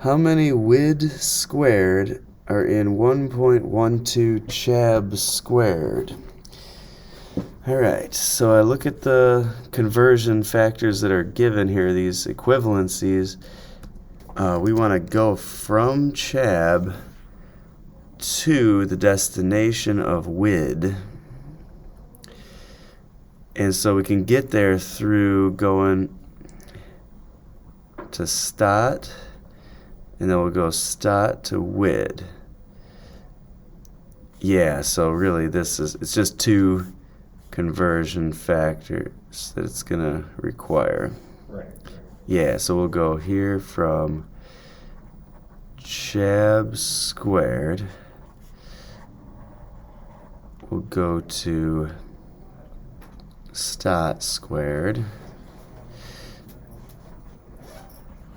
How many width squared are in 1.12 chab squared? Alright, so I look at the conversion factors that are given here, these equivalencies. We want to go from chab to the destination of wid. And so we can get there through going to stat, and then we'll go stat to wid. Yeah, so really it's just two conversion factors that it's going to require. Right. Yeah, so we'll go here from chab squared. We'll go to stat squared.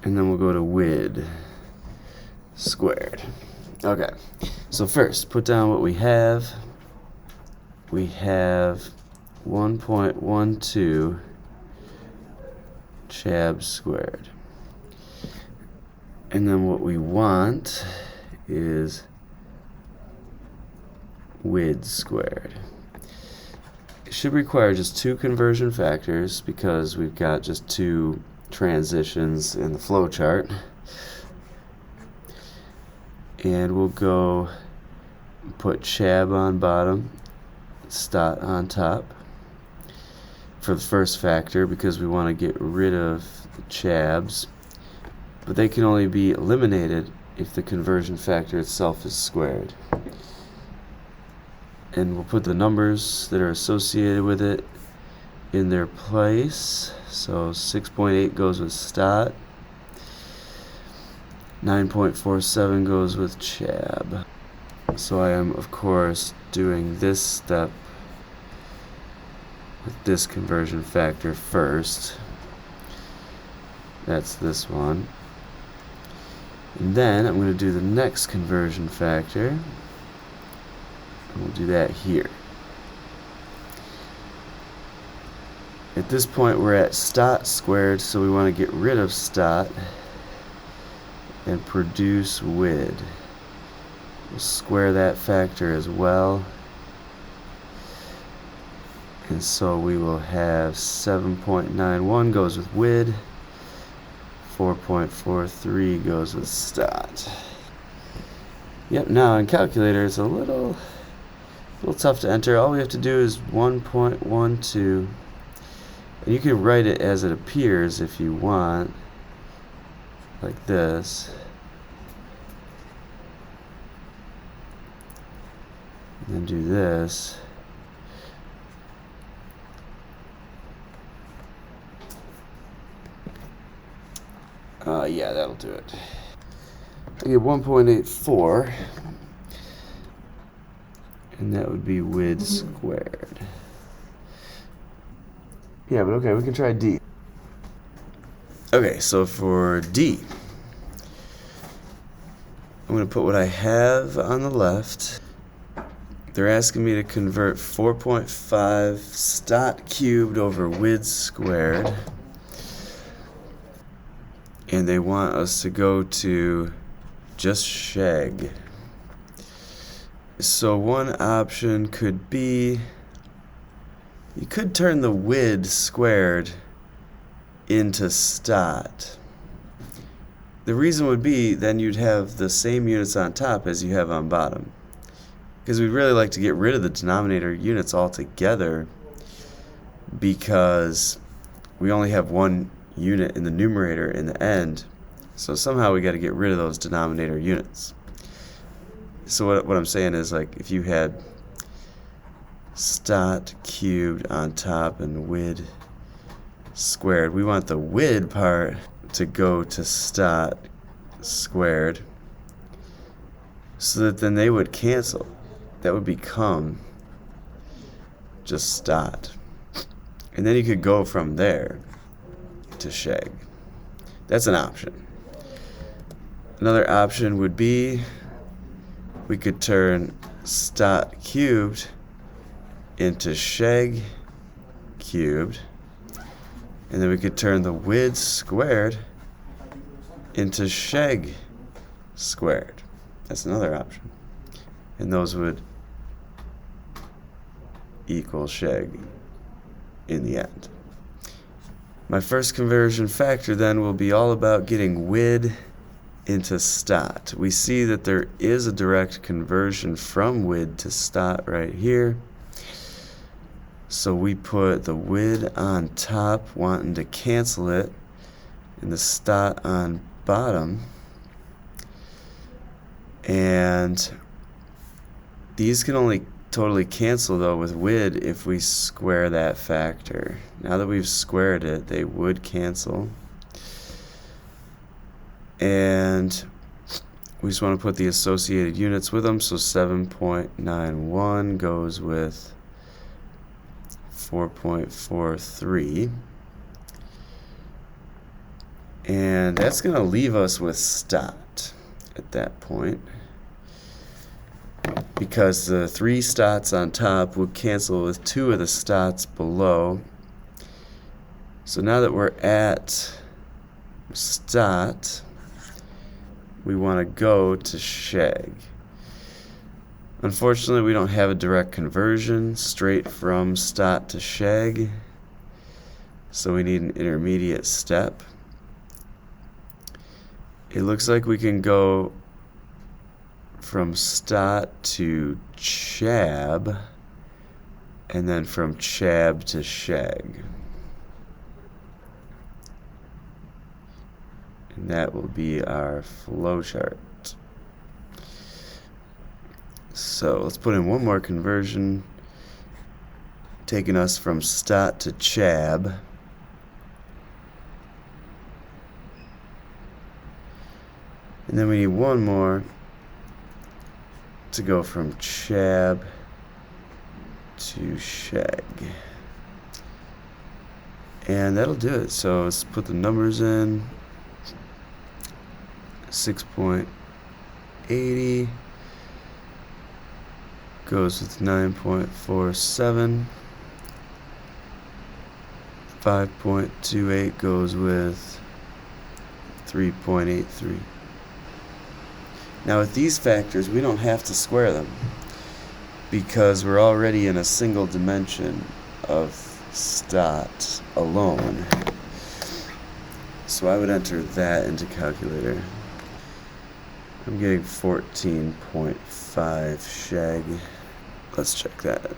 And then we'll go to wid squared. Okay, so first, put down what we have. We have 1.12 chab squared. And then what we want is wid squared. It should require just two conversion factors because we've got just two transitions in the flow chart. And we'll go put chab on bottom, stat on top for the first factor because we want to get rid of the chabs, but they can only be eliminated if the conversion factor itself is squared. And we'll put the numbers that are associated with it in their place. So 6.8 goes with stat, 9.47 goes with chab. So I am, of course, doing this step with this conversion factor first. That's this one. And then I'm going to do the next conversion factor. And we'll do that here. At this point we're at stat squared, so we want to get rid of stat and produce wid. We'll square that factor as well. And so we will have 7.91 goes with wid, 4.43 goes with stat. Yep, now in calculator it's a little tough to enter. All we have to do is 1.12. And you can write it as it appears if you want, like this. And then do this. Yeah, that'll do it. I get 1.84, and that would be wid squared. Yeah, but okay, we can try D. Okay, so for D, I'm going to put what I have on the left. They're asking me to convert 4.5 stat cubed over wid squared. And they want us to go to just sheg. So one option could be, you could turn the wid squared into stat. The reason would be then you'd have the same units on top as you have on bottom. Because we'd really like to get rid of the denominator units altogether because we only have one unit in the numerator in the end. So somehow we got to get rid of those denominator units. So what I'm saying is, like, if you had stat cubed on top and wid squared, we want the wid part to go to stat squared so that then they would cancel. That would become just stat. And then you could go from there to sheg. That's an option. Another option would be we could turn stat cubed into sheg cubed, and then we could turn the wid squared into sheg squared. That's another option. And those would equal sheg in the end. My first conversion factor then will be all about getting wid into stat. We see that there is a direct conversion from wid to stat right here. So we put the wid on top, wanting to cancel it, and the stat on bottom. And these can only totally cancel though with wid if we square that factor. Now that we've squared it, they would cancel. And we just want to put the associated units with them. So 7.91 goes with 4.43. And that's going to leave us with stat at that point, because the 3 stats on top would cancel with 2 of the stats below. So now that we're at stat, we want to go to sheg. Unfortunately, we don't have a direct conversion straight from stat to sheg, so we need an intermediate step. It looks like we can go from stat to chab, and then from chab to sheg. And that will be our flow chart. So let's put in one more conversion, taking us from stat to chab. And then we need one more to go from chab to sheg. And that'll do it. So let's put the numbers in. 6.80 goes with 9.47. 5.28 goes with 3.83. Now with these factors, we don't have to square them because we're already in a single dimension of stat alone. So I would enter that into calculator. I'm getting 14.5 sheg. Let's check that.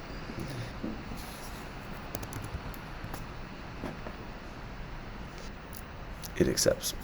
It accepts.